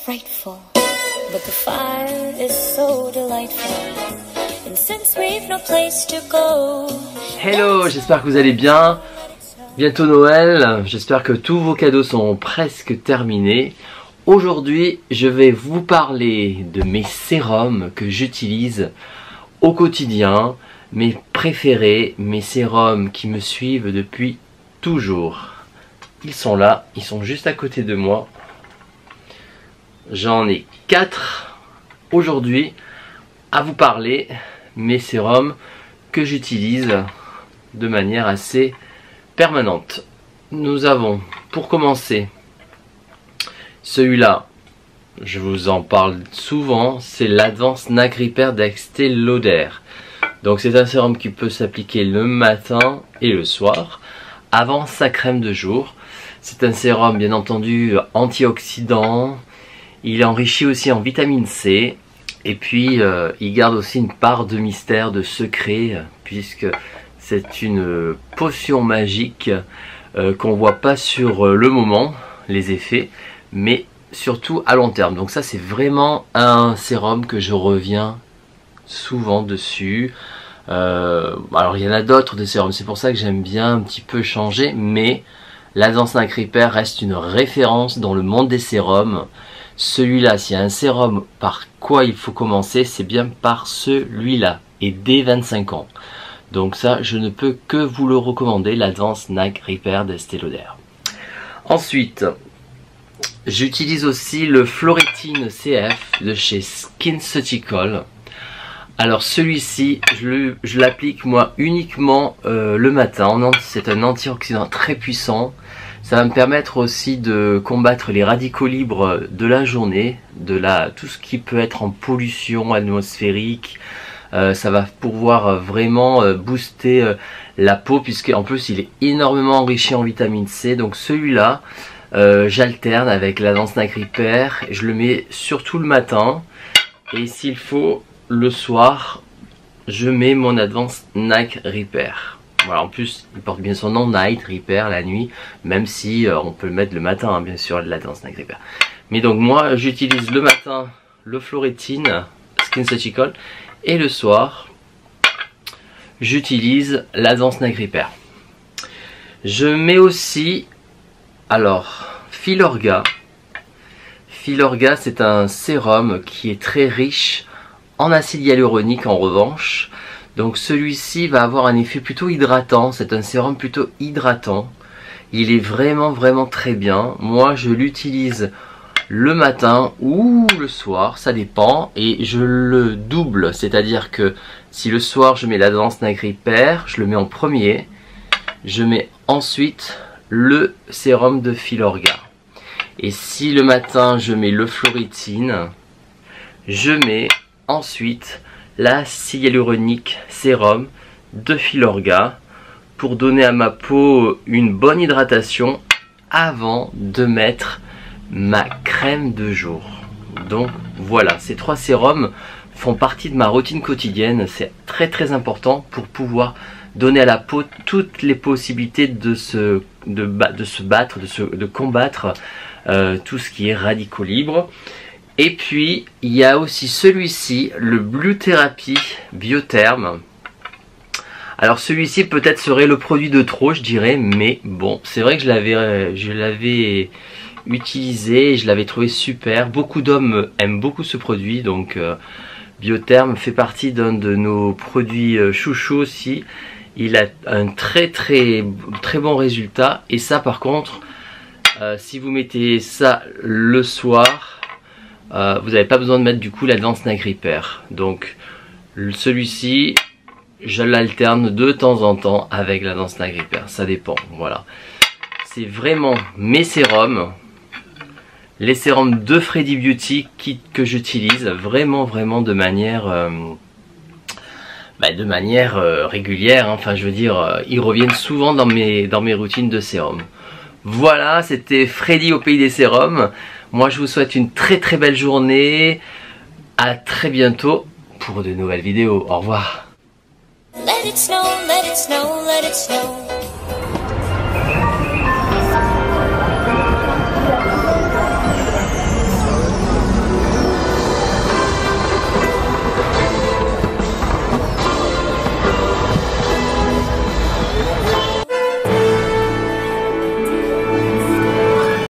frightful, but the fire is so delightful. And since we've no place to go. Hello, j'espère que vous allez bien. Bientôt Noël, j'espère que tous vos cadeaux sont presque terminés. Aujourd'hui, je vais vous parler de mes sérums que j'utilise au quotidien, mes préférés, mes sérums qui me suivent depuis toujours. Ils sont là, ils sont juste à côté de moi. J'en ai 4 aujourd'hui à vous parler, mes sérums que j'utilise de manière assez permanente. Nous avons, pour commencer, celui-là, je vous en parle souvent, c'est l'Advanced Night Repair d'Estée Lauder. Donc c'est un sérum qui peut s'appliquer le matin et le soir, avant sa crème de jour. C'est un sérum bien entendu antioxydant, il est enrichi aussi en vitamine C, et puis il garde aussi une part de mystère, de secret, puisque c'est une potion magique qu'on ne voit pas sur le moment, les effets, mais surtout à long terme. Donc ça c'est vraiment un sérum que je reviens souvent dessus. Alors il y en a d'autres des sérums, c'est pour ça que j'aime bien un petit peu changer, mais l'Advanced Night Repair reste une référence dans le monde des sérums. Celui-là, s'il y a un sérum par quoi il faut commencer, c'est bien par celui-là, et dès 25 ans. Donc ça, je ne peux que vous le recommander, l'Advanced Night Repair d'Estée Lauder. Ensuite, j'utilise aussi le Floretine CF de chez SkinCeutical. Alors celui-ci, je l'applique moi uniquement le matin. C'est un antioxydant très puissant. Ça va me permettre aussi de combattre les radicaux libres de la journée, tout ce qui peut être en pollution atmosphérique. Ça va pouvoir vraiment booster la peau, puisqu'en plus il est énormément enrichi en vitamine C. Donc celui-là, j'alterne avec l'Advanced Night Repair. Je le mets surtout le matin, et s'il faut le soir, je mets mon Advanced Night Repair. Voilà, en plus il porte bien son nom, Night Repair, la nuit, même si on peut le mettre le matin, hein, bien sûr, l'Advanced Night Repair. Mais donc moi j'utilise le matin le Floretine SkinCeutical, et le soir j'utilise l'Advanced Night Repair. Je mets aussi, alors, Filorga. Filorga, c'est un sérum qui est très riche en acide hyaluronique en revanche. Donc celui-ci va avoir un effet plutôt hydratant, c'est un sérum plutôt hydratant. Il est vraiment très bien. Moi je l'utilise le matin ou le soir, ça dépend, et je le double, c'est-à-dire que si le soir je mets l'Advanced Night Repair, je le mets en premier, je mets ensuite le sérum de Filorga. Et si le matin je mets le Floretine, je mets ensuite l'acide hyaluronique sérum de Filorga pour donner à ma peau une bonne hydratation avant de mettre ma crème de jour. Donc voilà, ces 3 sérums font partie de ma routine quotidienne. C'est très important pour pouvoir donner à la peau toutes les possibilités de combattre tout ce qui est radicaux libres. Et puis il y a aussi celui-ci, le Blue Therapy Biotherm. Alors celui-ci peut-être serait le produit de trop, je dirais, mais bon, c'est vrai que je l'avais utilisé et je l'avais trouvé super. Beaucoup d'hommes aiment beaucoup ce produit, donc Biotherm fait partie d'un de nos produits chouchous aussi. Il a un très bon résultat, et ça par contre, si vous mettez ça le soir, vous n'avez pas besoin de mettre du coup l'Advanced Night Repair. Donc celui-ci, je l'alterne de temps en temps avec l'Advanced Night Repair, ça dépend, voilà. C'est vraiment mes sérums, les sérums de Freddy Beauty que j'utilise vraiment de manière régulière, hein. Enfin je veux dire, ils reviennent souvent dans mes routines de sérum. Voilà, c'était Freddy au pays des sérums. Moi je vous souhaite une très belle journée. À très bientôt pour de nouvelles vidéos. Au revoir. Let it snow, let it snow, let it snow.